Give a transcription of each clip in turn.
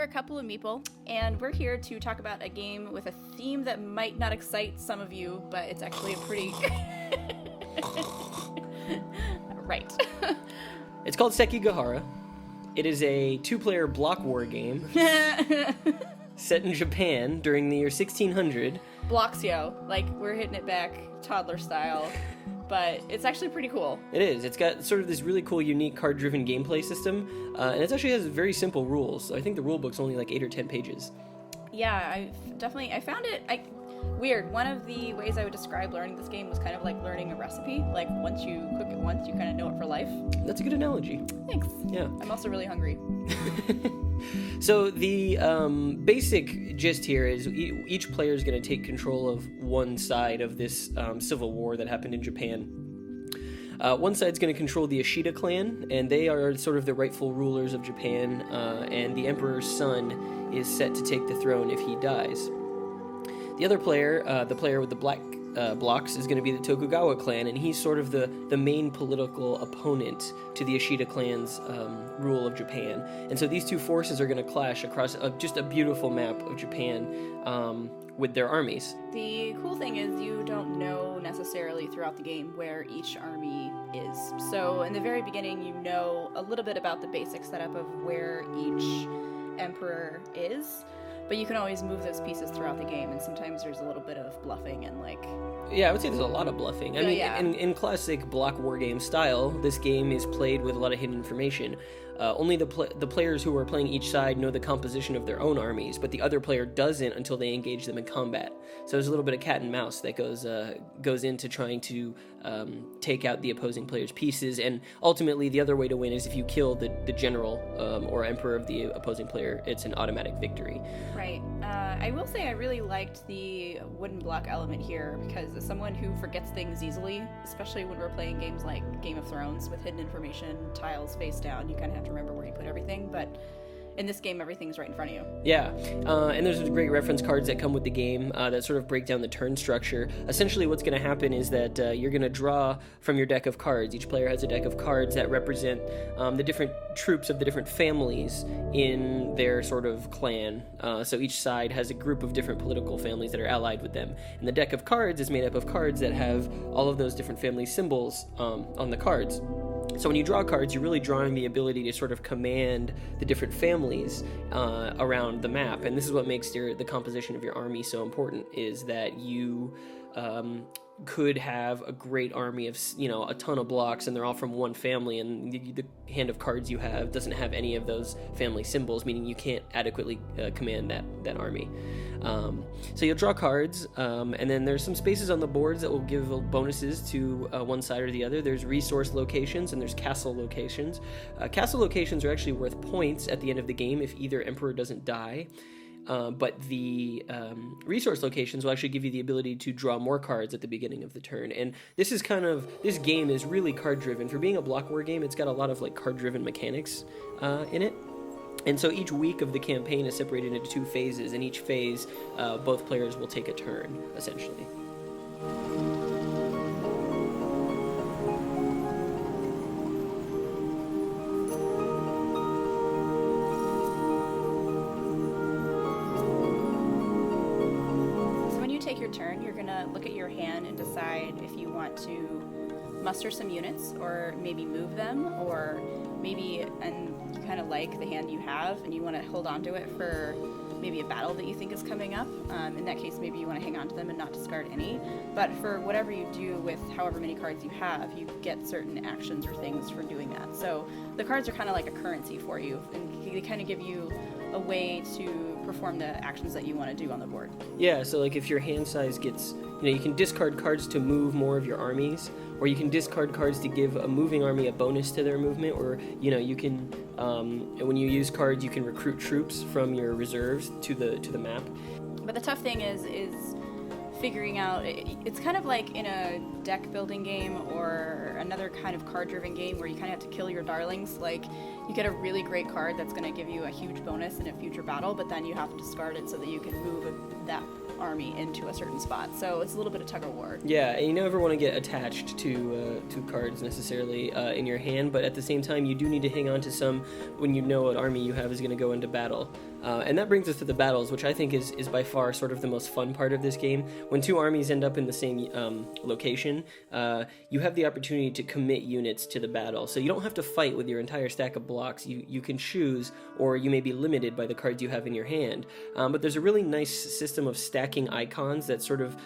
we're a couple of meeple, and we're here to talk about a game with a theme that might not excite some of you, but it's actually a pretty... Right. It's called Sekigahara. It is a two-player block war game set in Japan during the year 1600. Blocks, yo. Like, we're hitting it back toddler style, but it's actually pretty cool. It is. It's got sort of this really cool, unique card-driven gameplay system, and it actually has very simple rules. So I think the rule book's only like 8 or 10 pages. Yeah, I found it weird. One of the ways I would describe learning this game was kind of like learning a recipe. Like, once you cook it once, you kind of know it for life. That's a good analogy. Thanks. Yeah. I'm also really hungry. So the basic gist here is each player is going to take control of one side of this civil war that happened in Japan. One side's going to control the Ashita clan, and they are sort of the rightful rulers of Japan, and the emperor's son is set to take the throne if he dies. The other player, the player with the black blocks, is going to be the Tokugawa clan, and he's sort of the main political opponent to the Ashita clan's rule of Japan. And so these two forces are going to clash across just a beautiful map of Japan with their armies. The cool thing is you don't know necessarily throughout the game where each army is. So in the very beginning, you know a little bit about the basic setup of where each emperor is. But you can always move those pieces throughout the game, and sometimes there's a little bit of bluffing and like... Yeah, I would say there's a lot of bluffing. I mean, yeah. in classic block war game style, this game is played with a lot of hidden information. Only the players who are playing each side know the composition of their own armies, but the other player doesn't until they engage them in combat. So there's a little bit of cat and mouse that goes into trying to take out the opposing player's pieces, and ultimately the other way to win is if you kill the general or emperor of the opposing player. It's an automatic victory. Right. I will say I really liked the wooden block element here, because as someone who forgets things easily, especially when we're playing games like Game of Thrones with hidden information, tiles face down, you kind of have to remember where you put everything, but in this game, everything's right in front of you. Yeah, and there's great reference cards that come with the game that sort of break down the turn structure. Essentially, what's going to happen is that you're going to draw from your deck of cards. Each player has a deck of cards that represent the different troops of the different families in their sort of clan. So each side has a group of different political families that are allied with them. And the deck of cards is made up of cards that have all of those different family symbols on the cards. So when you draw cards, you're really drawing the ability to sort of command the different families around the map. And this is what makes the composition of your army so important, is that you could have a great army of, a ton of blocks, and they're all from one family, and the hand of cards you have doesn't have any of those family symbols, meaning you can't adequately command that army. So you'll draw cards, and then there's some spaces on the boards that will give bonuses to one side or the other. There's resource locations, and there's castle locations. Castle locations are actually worth points at the end of the game if either emperor doesn't die. But the resource locations will actually give you the ability to draw more cards at the beginning of the turn. And this game is really card-driven. For being a block war game, it's got a lot of like card-driven mechanics in it. And so each week of the campaign is separated into 2 phases, and each phase, both players will take a turn, essentially. Take your turn, you're gonna look at your hand and decide if you want to muster some units, or maybe move them, or maybe, and you kind of like the hand you have and you want to hold on to it for maybe a battle that you think is coming up. In that case, maybe you want to hang on to them and not discard any. But for whatever you do with however many cards you have, you get certain actions or things for doing that. So the cards are kind of like a currency for you, and they kind of give you a way to perform the actions that you want to do on the board. Yeah, so like if your hand size gets, you can discard cards to move more of your armies, or you can discard cards to give a moving army a bonus to their movement, or you can when you use cards, you can recruit troops from your reserves to the map. But the tough thing is figuring out, it's kind of like in a deck building game or another kind of card driven game where you kind of have to kill your darlings. Like, you get a really great card that's going to give you a huge bonus in a future battle, but then you have to discard it so that you can move that army into a certain spot. So it's a little bit of tug of war. Yeah, and you never want to get attached to cards necessarily in your hand, but at the same time you do need to hang on to some when you know what army you have is going to go into battle. And that brings us to the battles, which I think is by far sort of the most fun part of this game. When two armies end up in the same location, you have the opportunity to commit units to the battle. So you don't have to fight with your entire stack of blocks. You can choose, or you may be limited by the cards you have in your hand. But there's a really nice system of stacking icons that sort of,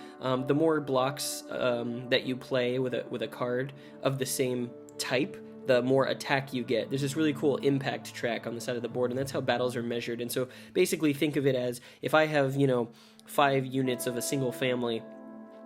the more blocks that you play with a card of the same type, the more attack you get. There's this really cool impact track on the side of the board, and that's how battles are measured. And so basically think of it as, if I have, 5 units of a single family,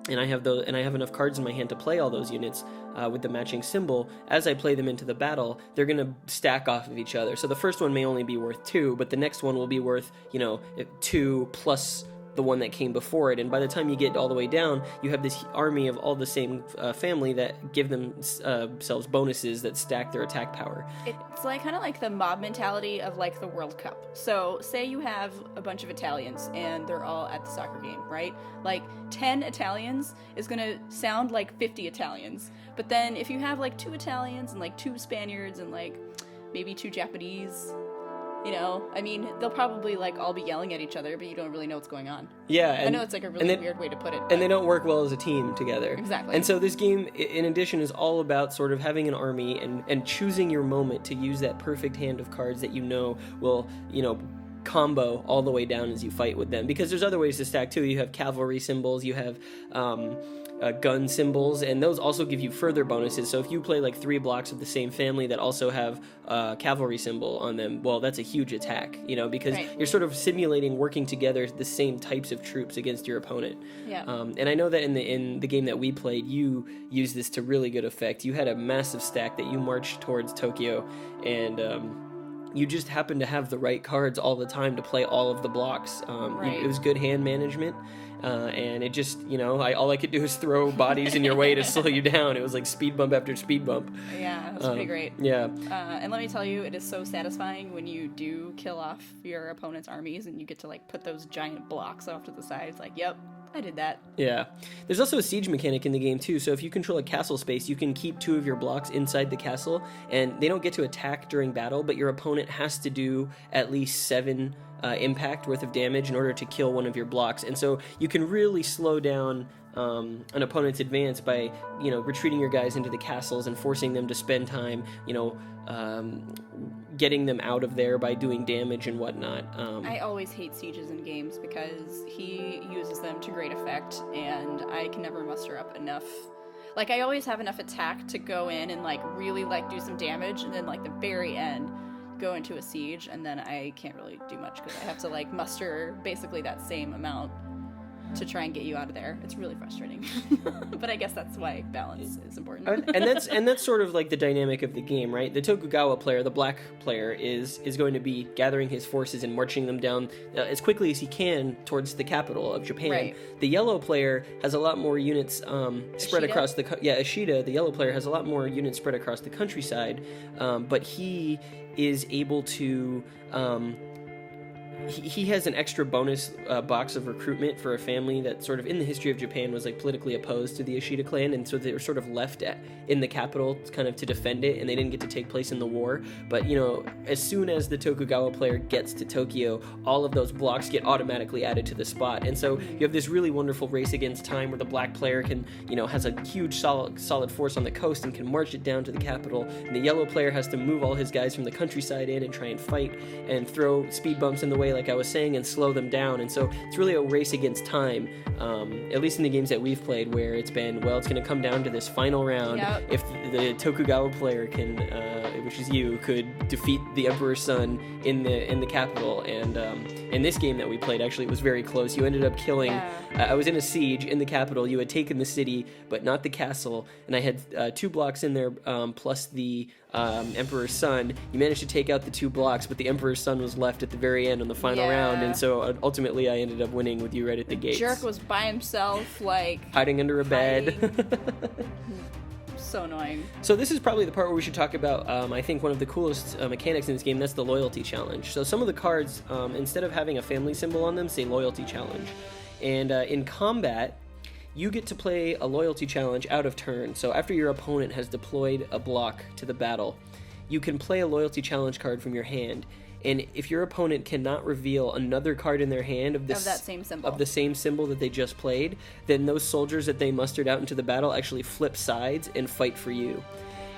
and I have enough cards in my hand to play all those units with the matching symbol, as I play them into the battle, they're going to stack off of each other. So the first one may only be worth 2, but the next one will be worth, 2 plus the one that came before it, and by the time you get all the way down, you have this army of all the same family that give themselves bonuses that stack their attack power. It's like kind of like the mob mentality of like the World Cup. So say you have a bunch of Italians and they're all at the soccer game, right? Like 10 Italians is gonna sound like 50 Italians, but then if you have like 2 Italians and like 2 Spaniards and like maybe 2 Japanese, they'll probably like all be yelling at each other, but you don't really know what's going on. Yeah, I know it's like a really weird way to put it. And they don't work well as a team together. Exactly. And so this game, in addition, is all about sort of having an army and choosing your moment to use that perfect hand of cards that will, combo all the way down as you fight with them. Because there's other ways to stack too. You have cavalry symbols, you have gun symbols, and those also give you further bonuses. So if you play like 3 blocks of the same family that also have a cavalry symbol on them, well, that's a huge attack, because right. You're sort of simulating working together the same types of troops against your opponent. Yeah. And I know that in the game that we played, you used this to really good effect. You had a massive stack that you marched towards Tokyo, and you just happened to have the right cards all the time to play all of the blocks. Right. It was good hand management. And it just, all I could do is throw bodies in your way to slow you down. It was like speed bump after speed bump. Yeah, it was pretty great. Yeah. And let me tell you, it is so satisfying when you do kill off your opponent's armies and you get to like put those giant blocks off to the side. It's like, yep, I did that. Yeah. There's also a siege mechanic in the game too. So if you control a castle space, you can keep 2 of your blocks inside the castle, and they don't get to attack during battle, but your opponent has to do at least 7 impact worth of damage in order to kill one of your blocks. And so you can really slow down an opponent's advance by, retreating your guys into the castles and forcing them to spend time, getting them out of there by doing damage and whatnot. I always hate sieges in games because he uses them to great effect, and I can never muster up enough. Like, I always have enough attack to go in and like really like do some damage, and then like the very end go into a siege, and then I can't really do much because I have to like muster basically that same amount to try and get you out of there. It's really frustrating. But I guess that's why balance is important. and that's sort of like the dynamic of the game, right? The Tokugawa player, the black player, is going to be gathering his forces and marching them down as quickly as he can towards the capital of Japan. Right. The yellow player has a lot more units spread across the Ishida, the yellow player, has a lot more units spread across the countryside, but he is able to he has an extra bonus box of recruitment for a family that sort of in the history of Japan was like politically opposed to the Ishida clan, and so they were sort of left in the capital kind of to defend it, and they didn't get to take place in the war. But as soon as the Tokugawa player gets to Tokyo, all of those blocks get automatically added to the spot, and so you have this really wonderful race against time where the black player can has a huge solid force on the coast and can march it down to the capital, and the yellow player has to move all his guys from the countryside in and try and fight and throw speed bumps in the way, like I was saying, and slow them down. And so it's really a race against time, at least in the games that we've played, where it's been, well, it's going to come down to this final round. Yep. If the Tokugawa player can, which is you, could defeat the Emperor's son in the capital. And in this game that we played, actually, it was very close. You ended up killing. Yeah. I was in a siege in the capital. You had taken the city, but not the castle. And I had 2 blocks in there, plus the Emperor's son. You managed to take out the 2 blocks, but the Emperor's son was left at the very end on the final round, and so ultimately I ended up winning with you right at the gates. Jerk was by himself, like hiding under a bed. So annoying. So this is probably the part where we should talk about, I think, one of the coolest mechanics in this game. That's the loyalty challenge. So some of the cards, instead of having a family symbol on them, say loyalty challenge. And in combat, you get to play a loyalty challenge out of turn. So after your opponent has deployed a block to the battle, you can play a loyalty challenge card from your hand. And if your opponent cannot reveal another card in their hand of that same symbol, of the same symbol that they just played, then those soldiers that they mustered out into the battle actually flip sides and fight for you.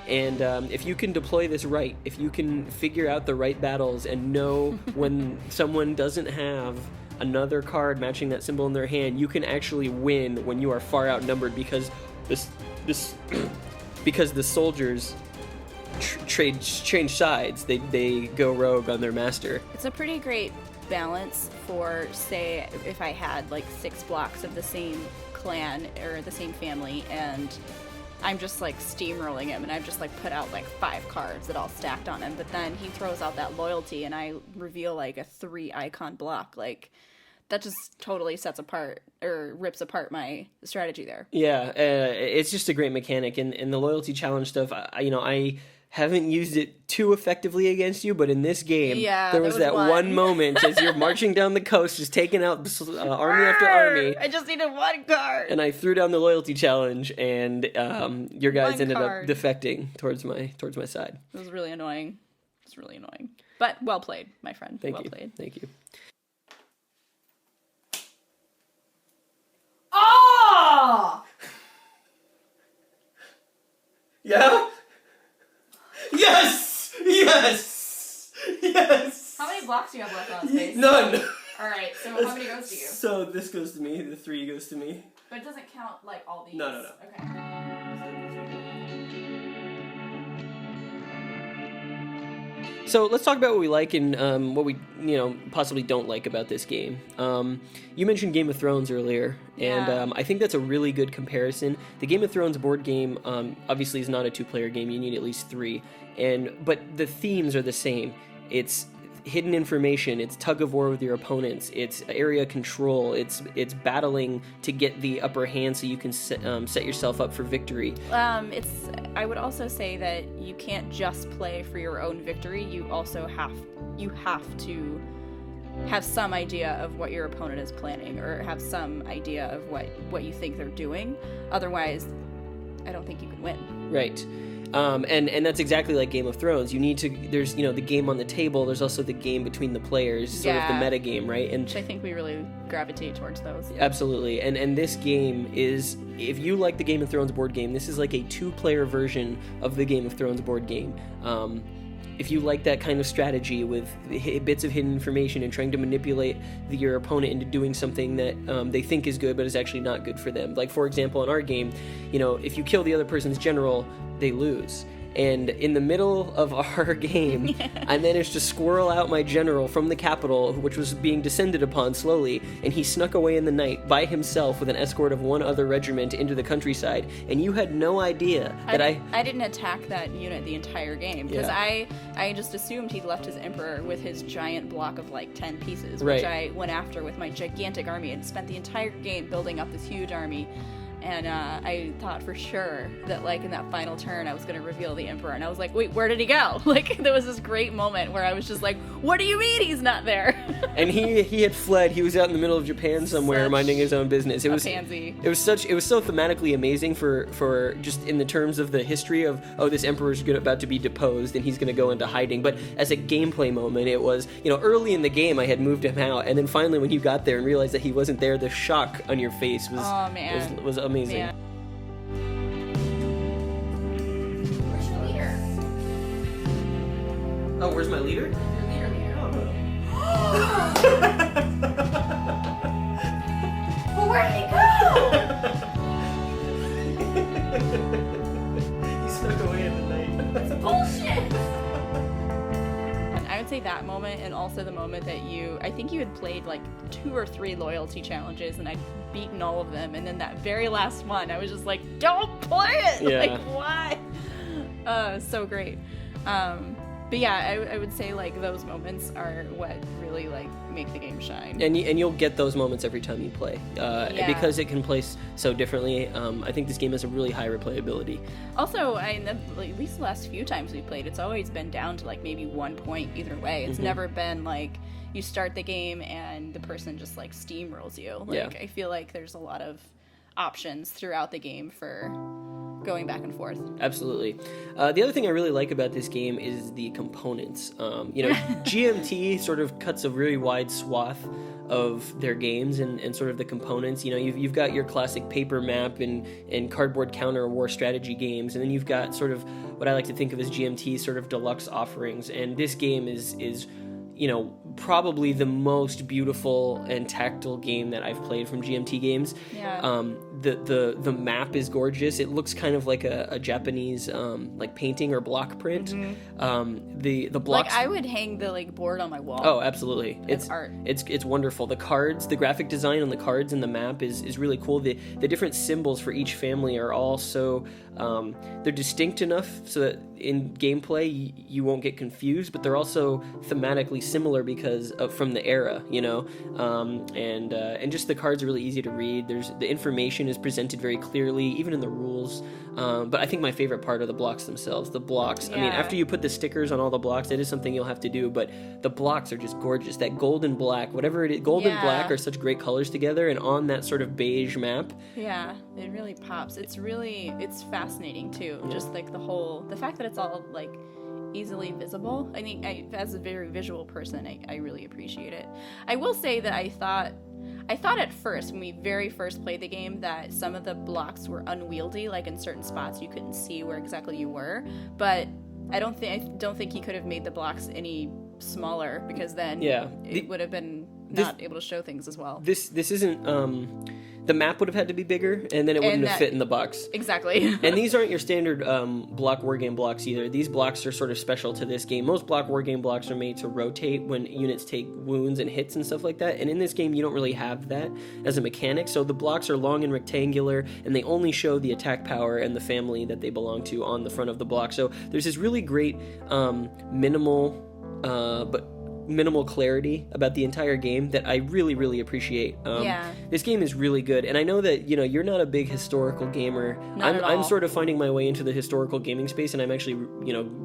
And if you can deploy this right, if you can figure out the right battles and know when someone doesn't have another card matching that symbol in their hand, you can actually win when you are far outnumbered, because because the soldiers change sides. They go rogue on their master. It's a pretty great balance for, say, if I had like 6 blocks of the same clan or the same family, and I'm just like steamrolling him, and I've just like put out like 5 cards that all stacked on him, but then he throws out that loyalty and I reveal like a 3 icon block. Like, that just totally sets apart or rips apart my strategy there. Yeah, it's just a great mechanic, and the loyalty challenge stuff, I haven't used it too effectively against you, but in this game, there was that one moment as you're marching down the coast, just taking out army after army. I just needed 1 card. And I threw down the loyalty challenge, and your guys ended up defecting towards my side. It was really annoying. But well played, my friend. Thank you. Played. Thank you. Oh! Yeah? Yes! Yes! Yes! How many blocks do you have left on space? None! Alright, so how many goes to you? So this goes to me, the 3 goes to me. But it doesn't count, like, all these? No. Okay. So let's talk about what we like and what we possibly don't like about this game. You mentioned Game of Thrones earlier, and I think that's a really good comparison. The Game of Thrones board game obviously is not a 2-player game. You need at least 3, but the themes are the same. It's hidden information, it's tug of war with your opponents, it's area control, it's battling to get the upper hand so you can set yourself up for victory. I would also say that you can't just play for your own victory. You also have to have some idea of what your opponent is planning, or have some idea of what you think they're doing. Otherwise, I don't think you can win. Right. And that's exactly like Game of Thrones. You need to, there's, the game on the table, there's also the game between the players, sort of the meta game, right? And which I think we really gravitate towards those. Absolutely. And this game is, if you like the Game of Thrones board game, this is like a 2-player version of the Game of Thrones board game. If you like that kind of strategy with bits of hidden information and trying to manipulate your opponent into doing something that they think is good but is actually not good for them. Like, for example, in our game, if you kill the other person's general, they lose. And in the middle of our game, I managed to squirrel out my general from the capital, which was being descended upon slowly, and he snuck away in the night by himself with an escort of 1 other regiment into the countryside, and you had no idea that I didn't attack that unit the entire game, because I just assumed he'd left his emperor with his giant block of like 10 pieces, which I went after with my gigantic army and spent the entire game building up this huge army. And I thought for sure that, like, in that final turn, I was going to reveal the Emperor. And I was like, wait, where did he go? Like, there was this great moment where I was just like, what do you mean he's not there? And he had fled. He was out in the middle of Japan somewhere, minding his own business. It was pansy. It was so thematically amazing for just in the terms of the history of, this Emperor's about to be deposed and he's going to go into hiding. But as a gameplay moment, it was, early in the game I had moved him out. And then finally when you got there and realized that he wasn't there, the shock on your face was amazing. Yeah. Where's your leader? Oh, where's my leader? Your leader. Oh. Well, where did he go? He snuck away in the night. That's bullshit. I would say that moment, and also the moment that I think you had played like 2 or 3 loyalty challenges, and I'd beaten all of them, and then that very last one, I was just like, don't play it! Yeah. Like, why? So great. But yeah, I would say like those moments are what really like make the game shine. And you'll get those moments every time you play, because it can play so differently. I think this game has a really high replayability. Also, at least the last few times we played, it's always been down to like maybe 1 point either way. It's never been like you start the game and the person just like steamrolls you. Like, I feel like there's a lot of options throughout the game for going back and forth. Absolutely. The other thing I really like about this game is the components. GMT sort of cuts a really wide swath of their games and sort of the components. You've got your classic paper map and cardboard counter war strategy games, and then you've got sort of what I like to think of as GMT sort of deluxe offerings. And this game is probably the most beautiful and tactile game that I've played from GMT games. Yeah. The map is gorgeous. It looks kind of like a Japanese like painting or block print. Mm-hmm. The blocks. Like I would hang the board on my wall. Oh, absolutely. It's art. It's wonderful. The cards, the graphic design on the cards and the map is really cool. The different symbols for each family are all so they're distinct enough so that in gameplay you won't get confused, but they're also thematically similar because from the era, and just the cards are really easy to read. The information is presented very clearly, even in the rules. But I think my favorite part are the blocks themselves. The blocks. Yeah. I mean, after you put the stickers on all the blocks, that is something you'll have to do. But the blocks are just gorgeous. That gold and black, whatever it is, gold and black are such great colors together, and on that sort of beige map. Yeah, it really pops. It's fascinating too. Yeah. Just like the fact that it's all like easily visible. I think as a very visual person, I really appreciate it. I will say that I thought at first, when we very first played the game, that some of the blocks were unwieldy, like in certain spots you couldn't see where exactly you were. But I don't think he could have made the blocks any smaller, because then it would have been not able to show things as well. This isn't the map would have had to be bigger, and then it wouldn't have fit in the box. Exactly. And these aren't your standard block wargame blocks either. These blocks are sort of special to this game. Most block wargame blocks are made to rotate when units take wounds and hits and stuff like that. And in this game, you don't really have that as a mechanic. So the blocks are long and rectangular, and they only show the attack power and the family that they belong to on the front of the block. So there's this really great minimal clarity about the entire game that I really, really appreciate. This game is really good, and I know that you're not a big historical gamer. Not at all. I'm sort of finding my way into the historical gaming space, and I'm actually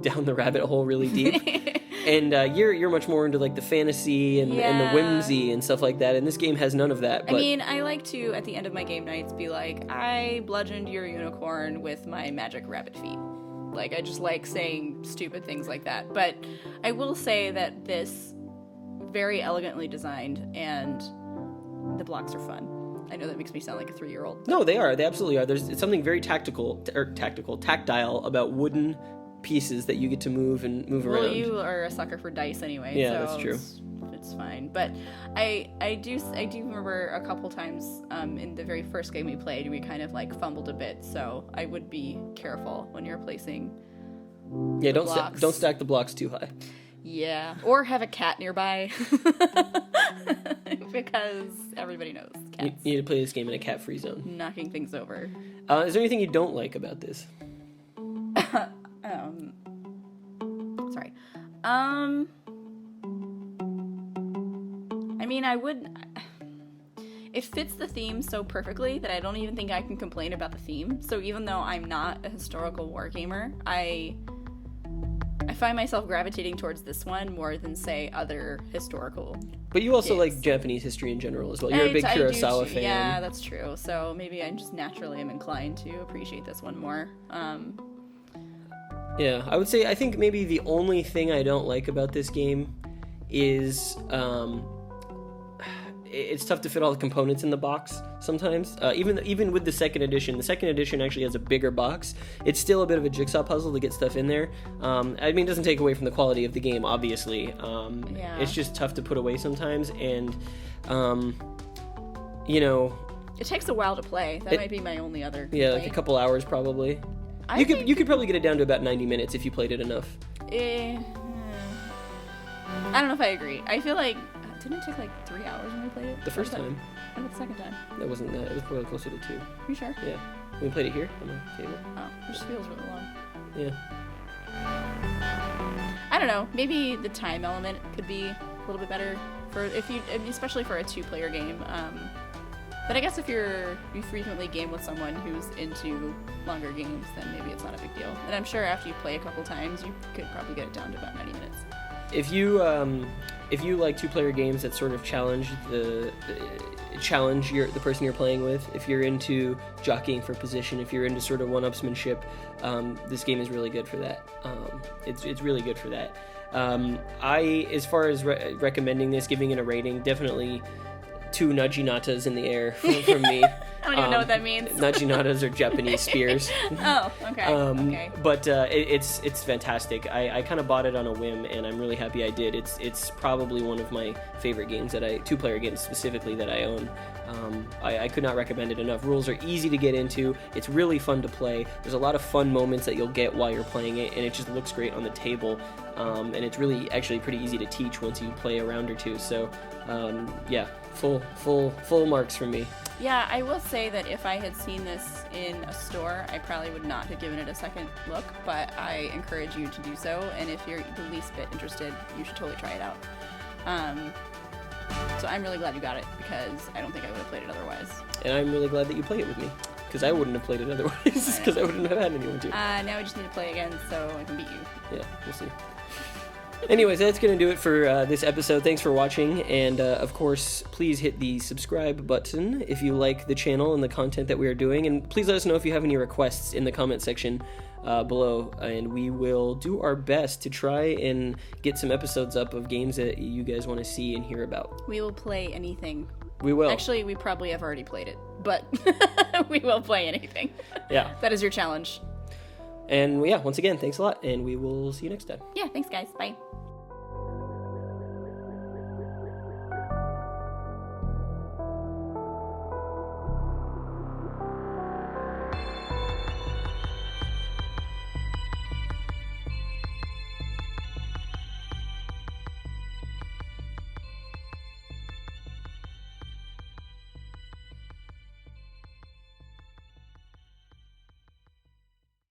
down the rabbit hole really deep. And you're much more into like the fantasy and the whimsy and stuff like that, and this game has none of that. But I mean, I like to at the end of my game nights be like, I bludgeoned your unicorn with my magic rabbit feet. Like, I just like saying stupid things like that. But I will say that this very elegantly designed, and the blocks are fun. I know that makes me sound like a 3-year-old. No, they are. They absolutely are. There's something very tactile about wooden pieces that you get to move around. Well, you are a sucker for dice anyway. Yeah, so that's true. It's fine. But I do remember a couple times in the very first game we played, we kind of like fumbled a bit. So I would be careful when you're placing. Yeah, don't stack the blocks too high. Yeah, or have a cat nearby, because everybody knows cats. You need to play this game in a cat-free zone. Knocking things over. Is there anything you don't like about this? Sorry. I mean, it fits the theme so perfectly that I don't even think I can complain about the theme. So even though I'm not a historical wargamer, I find myself gravitating towards this one more than, say, other historical. But you also games. like Japanese history in general as well. You're a big Kurosawa fan. Yeah, that's true. So maybe I just naturally am inclined to appreciate this one more. Yeah, I think maybe the only thing I don't like about this game is it's tough to fit all the components in the box sometimes. Even with the second edition actually has a bigger box. It's still a bit of a jigsaw puzzle to get stuff in there. I mean, it doesn't take away from the quality of the game, obviously. It's just tough to put away sometimes, and it takes a while to play. That might be my only other complaint. Yeah, like a couple hours probably. You could probably get it down to about 90 minutes if you played it enough. I don't know if I agree. I feel like didn't it take like 3 hours when we played it? The first time. What about the second time? That wasn't that. It was probably closer to 2. Are you sure? Yeah. We played it here on the table. Oh, it just feels really long. Yeah. I don't know. Maybe the time element could be a little bit better especially for a 2-player game. But I guess if you frequently game with someone who's into longer games, then maybe it's not a big deal. And I'm sure after you play a couple times, you could probably get it down to about 90 minutes. If you if you like two-player games that sort of challenge the person you're playing with, if you're into jockeying for position, if you're into sort of one-upsmanship, this game is really good for that. It's really good for that. As far as recommending this, giving it a rating, definitely 2 Najinatas in the air from me. I don't even know what that means. Najinatas are Japanese spears. Oh, okay. Okay. But it's fantastic. I kind of bought it on a whim, and I'm really happy I did. It's probably one of my favorite games two-player games specifically that I own. I could not recommend it enough. Rules are easy to get into. It's really fun to play. There's a lot of fun moments that you'll get while you're playing it, and it just looks great on the table. And it's really actually pretty easy to teach once you play a round or two. So, yeah, full marks from me. Yeah, I will say that if I had seen this in a store, I probably would not have given it a second look, but I encourage you to do so, and if you're the least bit interested, you should totally try it out. So I'm really glad you got it, because I don't think I would have played it otherwise. And I'm really glad that you play it with me, because I wouldn't have played it otherwise, because I wouldn't have had anyone to. Now we just need to play again so I can beat you. Yeah, we'll see. Anyways, that's going to do it for this episode. Thanks for watching, and of course, please hit the subscribe button if you like the channel and the content that we are doing, and please let us know if you have any requests in the comment section below, and we will do our best to try and get some episodes up of games that you guys want to see and hear about. We will play anything. We will. Actually, we probably have already played it, but we will play anything. Yeah. That is your challenge. And yeah, once again, thanks a lot, and we will see you next time. Yeah, thanks guys. Bye.